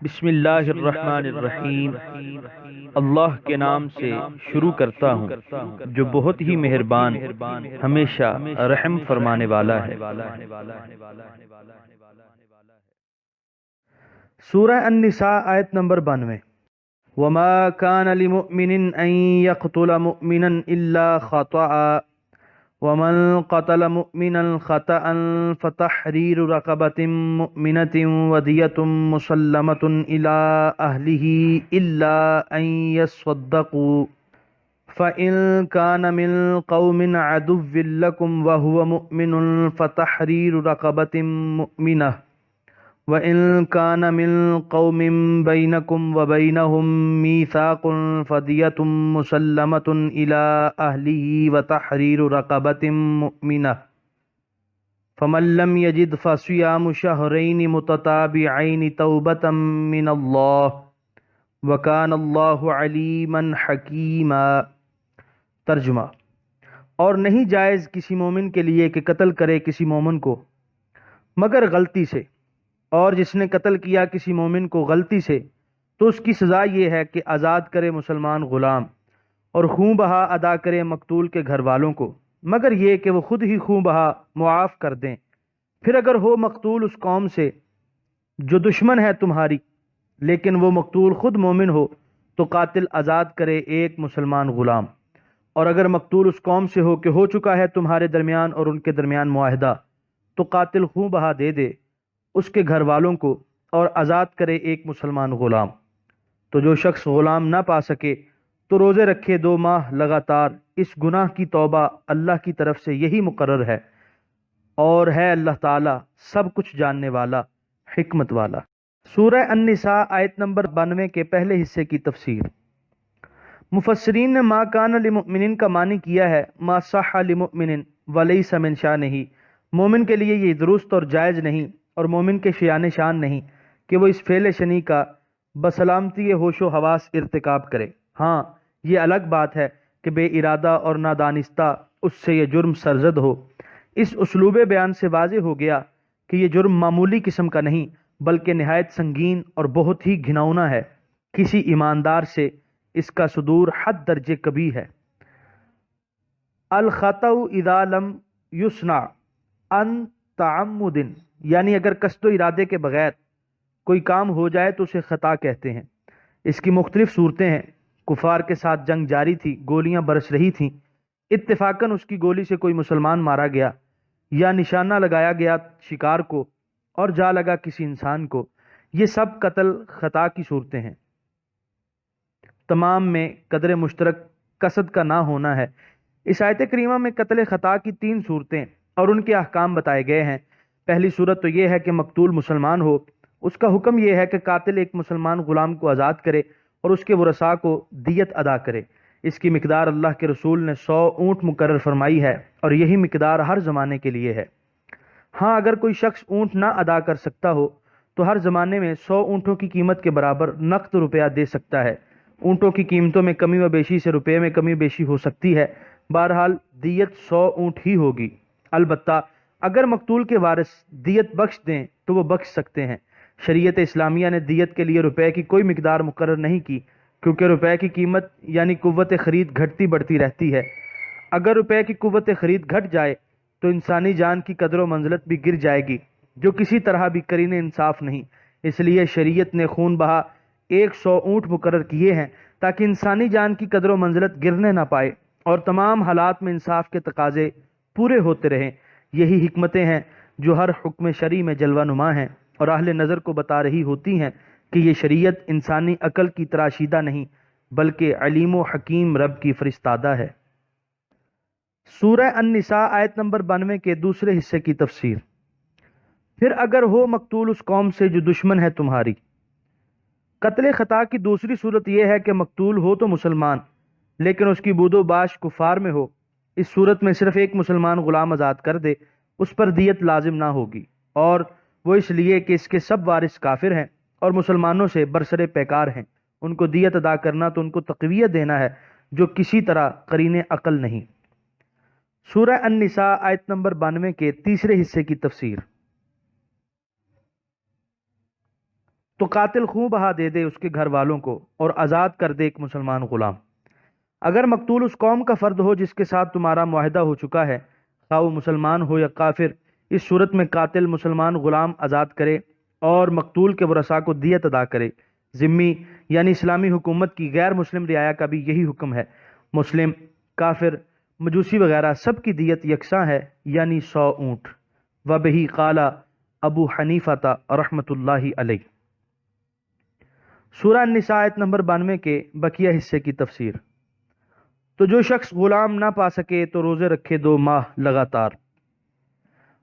بسم اللہ الرحمن الرحیم۔ اللہ کے نام سے شروع کرتا ہوں جو بہت ہی مہربان ہمیشہ رحم فرمانے والا ہے۔ سورہ النساء آیت نمبر 92۔ وما كان لمؤمن ان يقتل مؤمنا الا خطأ ومن قتل مؤمنا خطأ فتحرير رقبة مؤمنة ودية مسلمة إلى أهله إلا أن يصدقوا فإن كان من قوم عدو لكم وهو مؤمن فتحرير رقبة مؤمنة وَإِن كَانَ مِن قَوْمٍ بَيْنَكُمْ وَبَيْنَهُم مِّيثَاقٌ فَدِيَةٌ مُّسَلَّمَةٌ إِلَىٰ أَهْلِهِ وَتَحْرِيرُ رَقَبَةٍ مُّؤْمِنَةٍ فَمَن لَّمْ يَجِدْ فَصِيَامُ شَهْرَيْنِ مُتَتَابِعَيْنِ تَوْبَةً مِّنَ اللَّهِ وَكَانَ اللَّهُ عَلِيمًا حَكِيمًا۔ ترجمہ: اور نہیں جائز کسی مومن کے لیے کہ قتل کرے کسی مومن کو مگر غلطی سے، اور جس نے قتل کیا کسی مومن کو غلطی سے تو اس کی سزا یہ ہے کہ آزاد کرے مسلمان غلام اور خون بہا ادا کرے مقتول کے گھر والوں کو، مگر یہ کہ وہ خود ہی خون بہا معاف کر دیں۔ پھر اگر ہو مقتول اس قوم سے جو دشمن ہے تمہاری لیکن وہ مقتول خود مومن ہو تو قاتل آزاد کرے ایک مسلمان غلام، اور اگر مقتول اس قوم سے ہو کہ ہو چکا ہے تمہارے درمیان اور ان کے درمیان معاہدہ تو قاتل خون بہا دے دے اس کے گھر والوں کو اور آزاد کرے ایک مسلمان غلام۔ تو جو شخص غلام نہ پا سکے تو روزے رکھے 2 ماہ لگاتار۔ اس گناہ کی توبہ اللہ کی طرف سے یہی مقرر ہے، اور ہے اللہ تعالی سب کچھ جاننے والا، حکمت والا۔ سورہ النساء آیت نمبر 92 کے پہلے حصے کی تفسیر۔ مفسرین نے ما کان لمؤمن کا معنی کیا ہے ما صح لمؤمن ولیس من شانہ، مومن کے لیے یہ درست اور جائز نہیں اور مومن کے شیان شان نہیں کہ وہ اس فعل شنی کا بسلامتی ہوش و حواس ارتکاب کرے۔ ہاں، یہ الگ بات ہے کہ بے ارادہ اور نادانستہ اس سے یہ جرم سرزد ہو۔ اس اسلوب بیان سے واضح ہو گیا کہ یہ جرم معمولی قسم کا نہیں بلکہ نہایت سنگین اور بہت ہی گھناؤنا ہے۔ کسی ایماندار سے اس کا صدور حد درجے کبھی ہے۔ الخطأ اذا لم یصنع عن تعمد، یعنی اگر قصد و ارادے کے بغیر کوئی کام ہو جائے تو اسے خطا کہتے ہیں۔ اس کی مختلف صورتیں ہیں۔ کفار کے ساتھ جنگ جاری تھی، گولیاں برس رہی تھیں، اتفاقاً اس کی گولی سے کوئی مسلمان مارا گیا، یا نشانہ لگایا گیا شکار کو اور جا لگا کسی انسان کو، یہ سب قتل خطا کی صورتیں ہیں۔ تمام میں قدر مشترک قصد کا نہ ہونا ہے۔ اس آیت کریمہ میں قتل خطا کی 3 صورتیں اور ان کے احکام بتائے گئے ہیں۔ پہلی صورت تو یہ ہے کہ مقتول مسلمان ہو، اس کا حکم یہ ہے کہ قاتل ایک مسلمان غلام کو آزاد کرے اور اس کے ورثاء کو دیت ادا کرے۔ اس کی مقدار اللہ کے رسول نے 100 اونٹ مقرر فرمائی ہے اور یہی مقدار ہر زمانے کے لیے ہے۔ ہاں، اگر کوئی شخص اونٹ نہ ادا کر سکتا ہو تو ہر زمانے میں 100 اونٹوں کی قیمت کے برابر نقد روپیہ دے سکتا ہے۔ اونٹوں کی قیمتوں میں کمی و بیشی سے روپے میں کمی بیشی ہو سکتی ہے، بہرحال دیت 100 اونٹ ہی ہوگی۔ البتہ اگر مقتول کے وارث دیت بخش دیں تو وہ بخش سکتے ہیں۔ شریعت اسلامیہ نے دیت کے لیے روپے کی کوئی مقدار مقرر نہیں کی، کیونکہ روپے کی قیمت یعنی قوت خرید گھٹتی بڑھتی رہتی ہے۔ اگر روپے کی قوت خرید گھٹ جائے تو انسانی جان کی قدر و منزلت بھی گر جائے گی، جو کسی طرح بھی قرین انصاف نہیں۔ اس لیے شریعت نے خون بہا 100 اونٹ مقرر کیے ہیں تاکہ انسانی جان کی قدر و منزلت گرنے نہ پائے اور تمام حالات میں انصاف کے تقاضے پورے ہوتے رہیں۔ یہی حکمتیں ہیں جو ہر حکم شرعی میں جلوہ نما ہیں اور اہل نظر کو بتا رہی ہوتی ہیں کہ یہ شریعت انسانی عقل کی تراشیدہ نہیں بلکہ علیم و حکیم رب کی فرستادہ ہے۔ سورہ النساء آیت نمبر 92 کے دوسرے حصے کی تفسیر۔ پھر اگر ہو مقتول اس قوم سے جو دشمن ہے تمہاری۔ قتل خطا کی دوسری صورت یہ ہے کہ مقتول ہو تو مسلمان لیکن اس کی بود و باش کفار میں ہو۔ اس صورت میں صرف ایک مسلمان غلام آزاد کر دے، اس پر دیت لازم نہ ہوگی، اور وہ اس لیے کہ اس کے سب وارث کافر ہیں اور مسلمانوں سے برسر پیکار ہیں۔ ان کو دیت ادا کرنا تو ان کو تقویت دینا ہے جو کسی طرح قرین عقل نہیں۔ سورہ النساء آیت نمبر 92 کے تیسرے حصے کی تفسیر۔ تو قاتل خون بہا دے دے اس کے گھر والوں کو اور آزاد کر دے ایک مسلمان غلام۔ اگر مقتول اس قوم کا فرد ہو جس کے ساتھ تمہارا معاہدہ ہو چکا ہے، خواہ وہ مسلمان ہو یا کافر، اس صورت میں قاتل مسلمان غلام آزاد کرے اور مقتول کے ورثاء کو دیت ادا کرے۔ ذمی یعنی اسلامی حکومت کی غیر مسلم رعایا کا بھی یہی حکم ہے۔ مسلم، کافر، مجوسی وغیرہ سب کی دیت یکساں ہے، یعنی 100 اونٹ۔ وبہی قال ابو حنیفہ رحمۃ اللہ علیہ۔ سورہ النساء آیت نمبر 92 کے بقیہ حصے کی تفسیر۔ تو جو شخص غلام نہ پا سکے تو روزے رکھے 2 ماہ لگاتار۔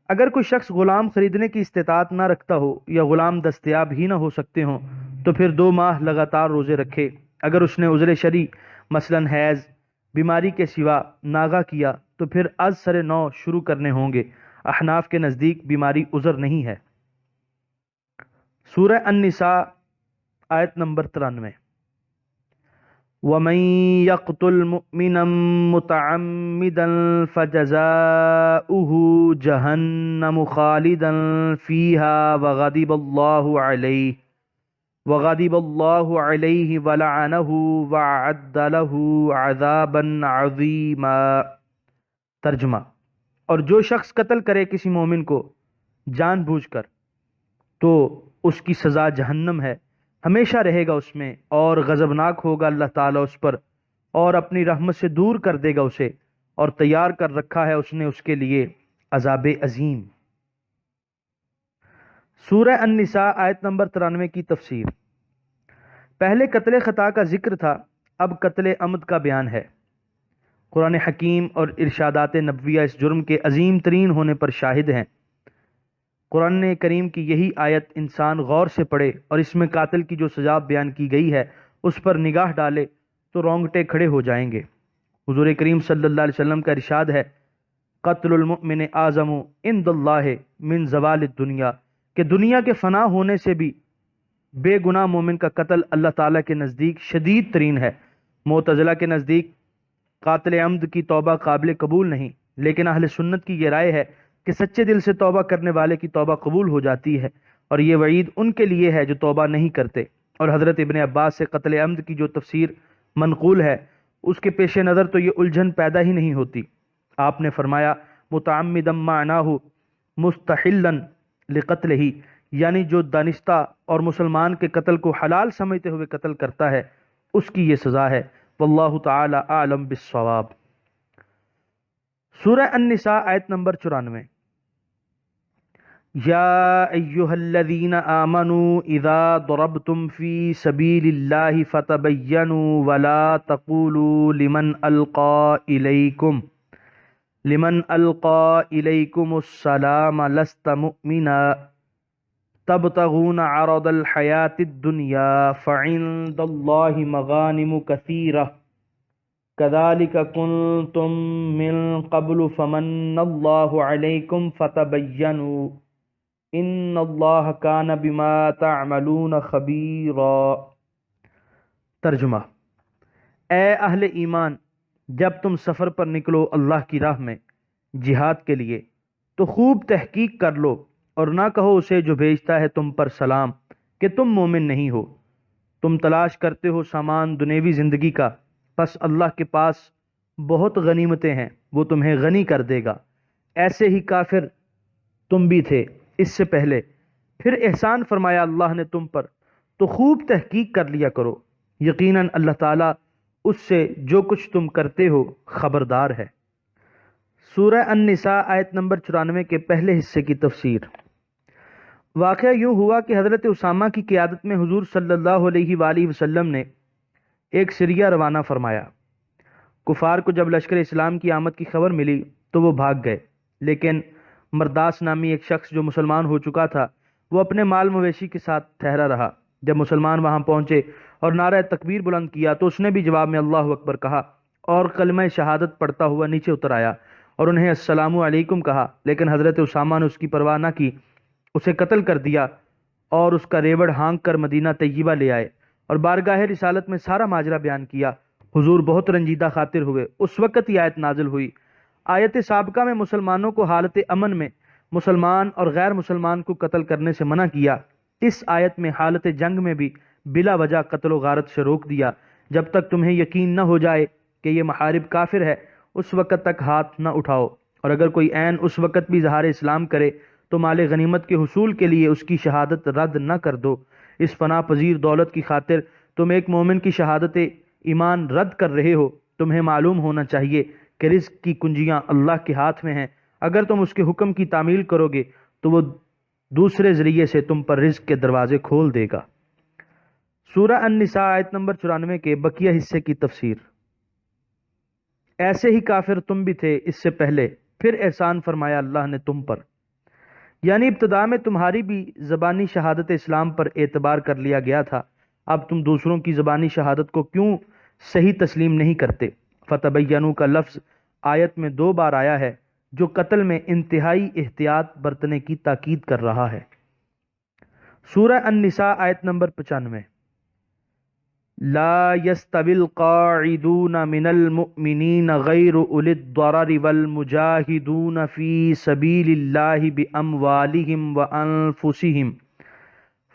اگر کوئی شخص غلام خریدنے کی استطاعت نہ رکھتا ہو یا غلام دستیاب ہی نہ ہو سکتے ہوں تو پھر 2 ماہ لگاتار روزے رکھے۔ اگر اس نے عذر شرعی مثلا حیض، بیماری کے سوا ناغہ کیا تو پھر از سر نو شروع کرنے ہوں گے۔ احناف کے نزدیک بیماری عذر نہیں ہے۔ سورہ النساء آیت نمبر 93۔ وَمَن يَقْتُلْ مُؤْمِنًا مُتَعَمِّدًا فَجَزَاؤُهُ جَهَنَّمُ خَالِدًا فِيهَا وَغَضِبَ اللَّهُ عَلَيْهِ وَلَعَنَهُ وَأَعَدَّ لَهُ عَذَابًا عَظِيمًا۔ ترجمہ: اور جو شخص قتل کرے کسی مومن کو جان بوجھ کر تو اس کی سزا جہنم ہے، ہمیشہ رہے گا اس میں، اور غضبناک ہوگا اللہ تعالیٰ اس پر اور اپنی رحمت سے دور کر دے گا اسے، اور تیار کر رکھا ہے اس نے اس کے لیے عذاب عظیم۔ سورہ النساء آیت نمبر 93 کی تفسیر۔ پہلے قتل خطا کا ذکر تھا، اب قتل عمد کا بیان ہے۔ قرآن حکیم اور ارشادات نبویہ اس جرم کے عظیم ترین ہونے پر شاہد ہیں۔ قرآن کریم کی یہی آیت انسان غور سے پڑھے اور اس میں قاتل کی جو سزا بیان کی گئی ہے اس پر نگاہ ڈالے تو رونگٹے کھڑے ہو جائیں گے۔ حضور کریم صلی اللہ علیہ وسلم کا ارشاد ہے، قتل المؤمن اعظم عند اللہ من زوال الدنیا، کہ دنیا کے فنا ہونے سے بھی بے گناہ مومن کا قتل اللہ تعالیٰ کے نزدیک شدید ترین ہے۔ معتزلہ کے نزدیک قاتل عمد کی توبہ قابل قبول نہیں، لیکن اہل سنت کی یہ رائے ہے کہ سچے دل سے توبہ کرنے والے کی توبہ قبول ہو جاتی ہے، اور یہ وعید ان کے لیے ہے جو توبہ نہیں کرتے۔ اور حضرت ابن عباس سے قتل عمد کی جو تفسیر منقول ہے اس کے پیش نظر تو یہ الجھن پیدا ہی نہیں ہوتی۔ آپ نے فرمایا، متعمدا معناہ مستحلا لقتلہ، یعنی جو دانستہ اور مسلمان کے قتل کو حلال سمجھتے ہوئے قتل کرتا ہے اس کی یہ سزا ہے۔ واللہ تعالی اعلم بالصواب۔ سورہ النساء آیت نمبر 94۔ یا ایہا الذین آمنوا اذا ضربتم فی سبیل اللہ فتبینوا ولا تقولوا لمن القى الیکم السلام لست مؤمنا تبتغون عرض الحیاة الدنیا فعند اللہ مغانم کثیرہ کذالک کنتم من قبل فمن اللہ علیکم فتبینوا ان اللہ کان بما تعملون خبیرا۔ ترجمہ: اے اہل ایمان، جب تم سفر پر نکلو اللہ کی راہ میں جہاد کے لیے تو خوب تحقیق کر لو اور نہ کہو اسے جو بھیجتا ہے تم پر سلام کہ تم مومن نہیں ہو۔ تم تلاش کرتے ہو سامان دنیوی زندگی کا، پس اللہ کے پاس بہت غنیمتیں ہیں، وہ تمہیں غنی کر دے گا۔ ایسے ہی کافر تم بھی تھے اس سے پہلے، پھر احسان فرمایا اللہ نے تم پر، تو خوب تحقیق کر لیا کرو، یقیناً اللہ تعالیٰ اس سے جو کچھ تم کرتے ہو خبردار ہے۔ سورہ النساء آیت نمبر 94 کے پہلے حصے کی تفسیر۔ واقعہ یوں ہوا کہ حضرت اسامہ کی قیادت میں حضور صلی اللہ علیہ وآلہ وسلم نے ایک سریہ روانہ فرمایا۔ کفار کو جب لشکر اسلام کی آمد کی خبر ملی تو وہ بھاگ گئے، لیکن مرداس نامی ایک شخص جو مسلمان ہو چکا تھا وہ اپنے مال مویشی کے ساتھ ٹھہرا رہا۔ جب مسلمان وہاں پہنچے اور نعرہ تکبیر بلند کیا تو اس نے بھی جواب میں اللہ اکبر کہا اور کلمہ شہادت پڑھتا ہوا نیچے اتر آیا اور انہیں السلام علیکم کہا، لیکن حضرت اسامہ نے اس کی پرواہ نہ کی، اسے قتل کر دیا اور اس کا ریوڑ ہانک کر مدینہ طیبہ لے آئے اور بارگاہ رسالت میں سارا ماجرا بیان کیا۔ حضور بہت رنجیدہ خاطر ہوئے۔ اس وقت یہ آیت نازل ہوئی۔ آیت سابقہ میں مسلمانوں کو حالت امن میں مسلمان اور غیر مسلمان کو قتل کرنے سے منع کیا، اس آیت میں حالت جنگ میں بھی بلا وجہ قتل و غارت سے روک دیا۔ جب تک تمہیں یقین نہ ہو جائے کہ یہ محارب کافر ہے اس وقت تک ہاتھ نہ اٹھاؤ، اور اگر کوئی عین اس وقت بھی اظہار اسلام کرے تو مال غنیمت کے حصول کے لیے اس کی شہادت رد نہ کر دو۔ اس فنا پذیر دولت کی خاطر تم ایک مومن کی شہادت ایمان رد کر رہے ہو۔ تمہیں معلوم ہونا چاہیے کہ رزق کی کنجیاں اللہ کے ہاتھ میں ہیں۔ اگر تم اس کے حکم کی تعمیل کرو گے تو وہ دوسرے ذریعے سے تم پر رزق کے دروازے کھول دے گا۔ سورہ النساء آیت نمبر 94 کے بقیہ حصے کی تفسیر۔ ایسے ہی کافر تم بھی تھے اس سے پہلے، پھر احسان فرمایا اللہ نے تم پر، یعنی ابتدا میں تمہاری بھی زبانی شہادت اسلام پر اعتبار کر لیا گیا تھا، اب تم دوسروں کی زبانی شہادت کو کیوں صحیح تسلیم نہیں کرتے؟ فتبینوا کا لفظ آیت میں 2 بار آیا ہے جو قتل میں انتہائی احتیاط برتنے کی تاکید کر رہا ہے۔ سورہ النساء آیت نمبر 95۔ لا يستوي القاعدون من المؤمنين غير أولي الضرر والمجاهدون في سبيل الله بأموالهم وأنفسهم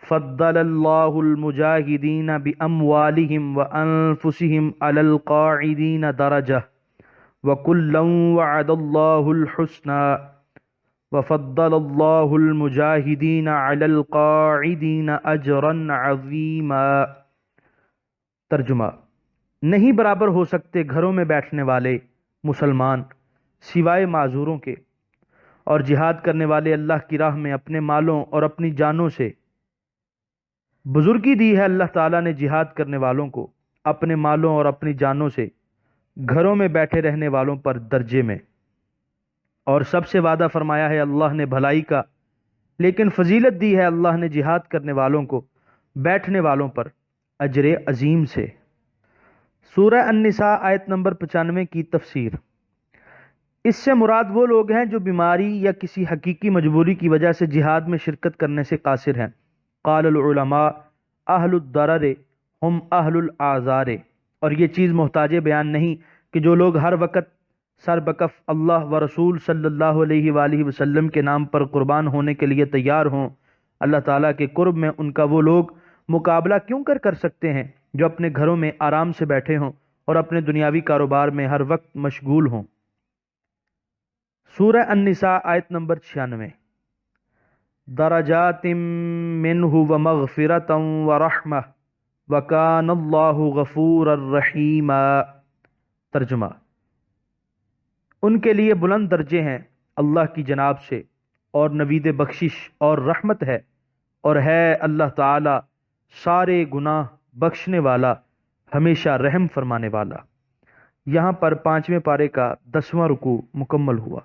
فضل الله المجاهدين بأموالهم وأنفسهم على القاعدين درجة وكلا وعد الله الحسنى وفضل الله المجاهدين على القاعدين أجرا عظيما۔ ترجمہ: نہیں برابر ہو سکتے گھروں میں بیٹھنے والے مسلمان سوائے معذوروں کے، اور جہاد کرنے والے اللہ کی راہ میں اپنے مالوں اور اپنی جانوں سے۔ بزرگی دی ہے اللہ تعالیٰ نے جہاد کرنے والوں کو اپنے مالوں اور اپنی جانوں سے گھروں میں بیٹھے رہنے والوں پر درجے میں، اور سب سے وعدہ فرمایا ہے اللہ نے بھلائی کا، لیکن فضیلت دی ہے اللہ نے جہاد کرنے والوں کو بیٹھنے والوں پر اجر عظیم سے۔ سورہ النساء آیت نمبر 95 کی تفسیر۔ اس سے مراد وہ لوگ ہیں جو بیماری یا کسی حقیقی مجبوری کی وجہ سے جہاد میں شرکت کرنے سے قاصر ہیں۔ قال العلماء اہل الضرر ہم اہل الاعذار، اور یہ چیز محتاج بیان نہیں کہ جو لوگ ہر وقت سر بکف اللہ و رسول صلی اللہ علیہ وآلہ وسلم کے نام پر قربان ہونے کے لیے تیار ہوں، اللہ تعالیٰ کے قرب میں ان کا وہ لوگ مقابلہ کیوں کر سکتے ہیں جو اپنے گھروں میں آرام سے بیٹھے ہوں اور اپنے دنیاوی کاروبار میں ہر وقت مشغول ہوں۔ سورہ النساء آیت نمبر 96۔ درجات منہ ومغفرۃ ورحمہ وکان اللہ غفورا رحیما۔ ترجمہ: ان کے لیے بلند درجے ہیں اللہ کی جناب سے، اور نوید بخشش اور رحمت ہے، اور ہے اللہ تعالی سارے گناہ بخشنے والا، ہمیشہ رحم فرمانے والا۔ یہاں پر 5ویں پارے کا 10واں رکوع مکمل ہوا۔